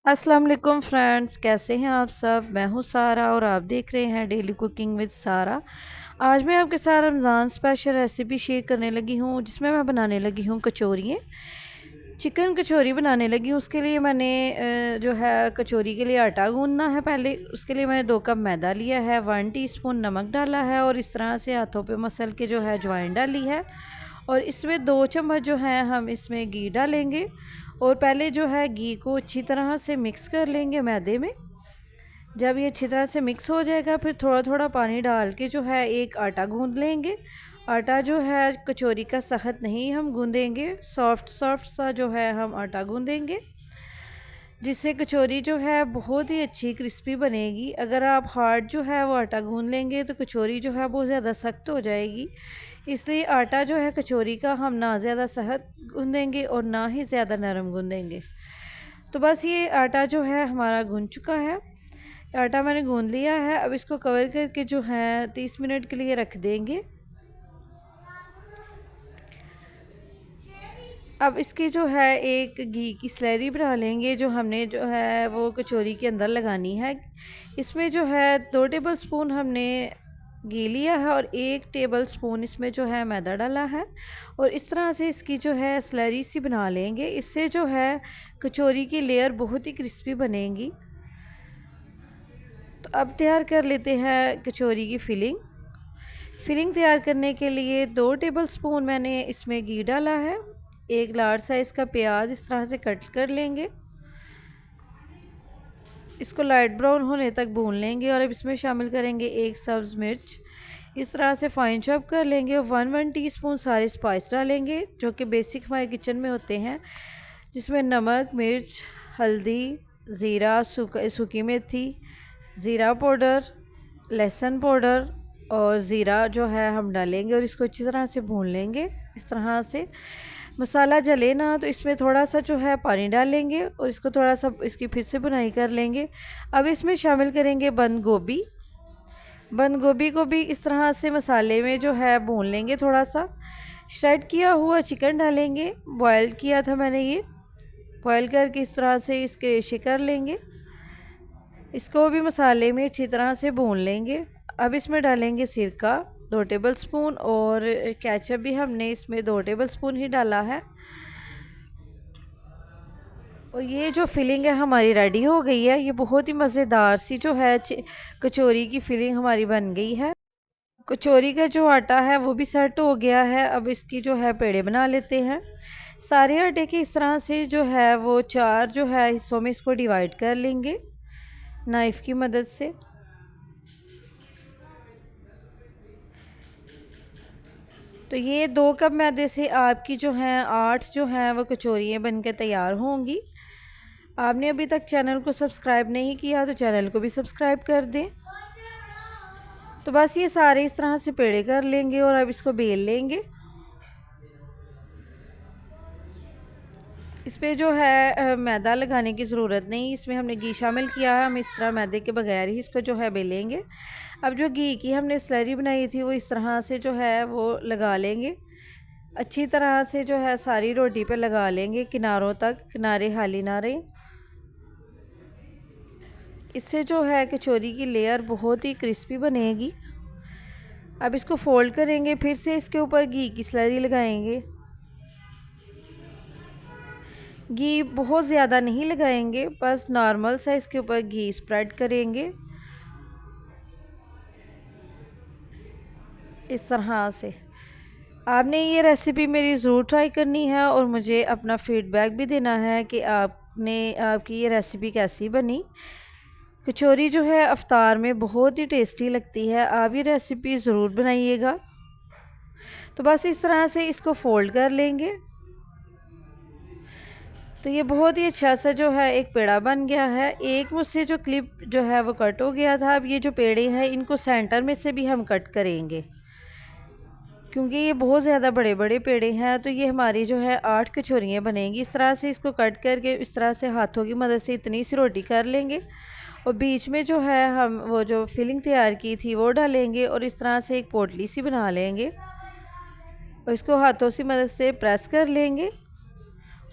अस्सलाम वालेकुम फ्रेंड्स, कैसे हैं आप सब। मैं हूं सारा और आप देख रहे हैं डेली कुकिंग विद सारा। आज मैं आपके साथ रमज़ान स्पेशल रेसिपी शेयर करने लगी हूं जिसमें मैं बनाने लगी हूं कचौरियाँ। चिकन कचौरी बनाने लगी हूं। उसके लिए मैंने जो है कचौरी के लिए आटा गूंदना है। पहले उसके लिए मैंने 2 कप मैदा लिया है, 1 टीस्पून नमक डाला है और इस तरह से हाथों पे मसल के जो है अजवाइन डाली है। और इसमें 2 चम्मच जो है हम इसमें घी डालेंगे और पहले जो है घी को अच्छी तरह से मिक्स कर लेंगे मैदे में। जब ये अच्छी तरह से मिक्स हो जाएगा फिर थोड़ा थोड़ा पानी डाल के जो है एक आटा गूंद लेंगे। आटा जो है कचौरी का सख्त नहीं हम गूंदेंगे, सॉफ्ट सॉफ्ट सा जो है हम आटा गूंदेंगे, जिससे कचौरी जो है बहुत ही अच्छी क्रिस्पी बनेगी। अगर आप हार्ड जो है वो आटा गूंद लेंगे तो कचौरी जो है बहुत ज़्यादा सख्त हो जाएगी। इसलिए आटा जो है कचौरी का हम ना ज़्यादा सख्त गूंदेंगे और ना ही ज़्यादा नरम गूंदेंगे। तो बस ये आटा जो है हमारा गूंद चुका है। आटा मैंने गूंद लिया है। अब इसको कवर करके जो है 30 मिनट के लिए रख देंगे। अब इसकी जो है एक घी की स्लरी बना लेंगे जो हमने जो है वो कचौरी के अंदर लगानी है। इसमें जो है 2 टेबल स्पून हमने घी लिया है और 1 टेबल स्पून इसमें जो है मैदा डाला है और इस तरह से इसकी जो है स्लरी सी बना लेंगे। इससे जो है कचौरी की लेयर बहुत ही क्रिस्पी बनेगी। तो अब तैयार कर लेते हैं कचौरी की फिलिंग तैयार करने के लिए 2 टेबल स्पून मैंने इसमें घी डाला है। एक लार्ज साइज़ का प्याज इस तरह से कट कर लेंगे। इसको लाइट ब्राउन होने तक भून लेंगे और अब इसमें शामिल करेंगे 1 सब्ज़ मिर्च, इस तरह से फाइन चॉप कर लेंगे और 1 टीस्पून सारे स्पाइस डालेंगे जो कि बेसिक हमारे किचन में होते हैं, जिसमें नमक, मिर्च, हल्दी, ज़ीरा, सूखी मेथी, ज़ीरा पाउडर, लहसुन पाउडर और ज़ीरा जो है हम डालेंगे और इसको अच्छी तरह से भून लेंगे। इस तरह से मसाला जले ना तो इसमें थोड़ा सा जो है पानी डालेंगे और इसको थोड़ा सा इसकी फिर से बुनाई कर लेंगे। अब इसमें शामिल करेंगे बंद गोभी को भी इस तरह से मसाले में जो है भून लेंगे। थोड़ा सा श्रेड किया हुआ चिकन डालेंगे। बॉयल किया था मैंने, ये बॉयल करके इस तरह से इसके रेशे कर लेंगे। इसको भी मसाले में अच्छी तरह से भून लेंगे। अब इसमें डालेंगे सिरका 2 टेबल स्पून और केचप भी हमने इसमें 2 टेबल स्पून ही डाला है। और ये जो फिलिंग है हमारी रेडी हो गई है। ये बहुत ही मज़ेदार सी जो है कचौरी की फिलिंग हमारी बन गई है। कचौरी का जो आटा है वो भी सेट हो गया है। अब इसकी जो है पेड़े बना लेते हैं। सारे आटे के इस तरह से जो है वो 4 जो है हिस्सों में इसको डिवाइड कर लेंगे नाइफ़ की मदद से। तो ये 2 कप मैदे से आपकी जो हैं 8 जो हैं वो कचौरियाँ बनकर तैयार होंगी। आपने अभी तक चैनल को सब्सक्राइब नहीं किया तो चैनल को भी सब्सक्राइब कर दें। तो बस ये सारे इस तरह से पेड़े कर लेंगे और अब इसको बेल लेंगे। इस पे जो है मैदा लगाने की ज़रूरत नहीं, इसमें हमने घी शामिल किया है। हम इस तरह मैदे के बगैर ही इसको जो है बेलेंगे। अब जो घी की हमने स्लरी बनाई थी वो इस तरह से जो है वो लगा लेंगे। अच्छी तरह से जो है सारी रोटी पे लगा लेंगे किनारों तक, किनारे खाली ना रहे। इससे जो है कचौरी की लेयर बहुत ही क्रिस्पी बनेगी। अब इसको फोल्ड करेंगे, फिर से इसके ऊपर घी की स्लरी लगाएंगे। घी बहुत ज़्यादा नहीं लगाएंगे, बस नॉर्मल सा इसके ऊपर घी स्प्रेड करेंगे इस तरह से। आपने ये रेसिपी मेरी ज़रूर ट्राई करनी है और मुझे अपना फीडबैक भी देना है कि आपकी ये रेसिपी कैसी बनी। कचौरी जो है अफ्तार में बहुत ही टेस्टी लगती है। आप ये रेसिपी ज़रूर बनाइएगा। तो बस इस तरह से इसको फोल्ड कर लेंगे। तो ये बहुत ही अच्छा सा जो है एक पेड़ा बन गया है। एक मुझसे जो क्लिप जो है वो कट हो गया था। अब ये जो पेड़े हैं इनको सेंटर में से भी हम कट करेंगे क्योंकि ये बहुत ज़्यादा बड़े बड़े पेड़े हैं। तो ये हमारी जो है 8 कचौरियाँ बनेंगी। इस तरह से इसको कट करके इस तरह से हाथों की मदद से इतनी सी रोटी कर लेंगे और बीच में जो है हम वो जो फिलिंग तैयार की थी वो डालेंगे और इस तरह से एक पोटली सी बना लेंगे और इसको हाथों की मदद से प्रेस कर लेंगे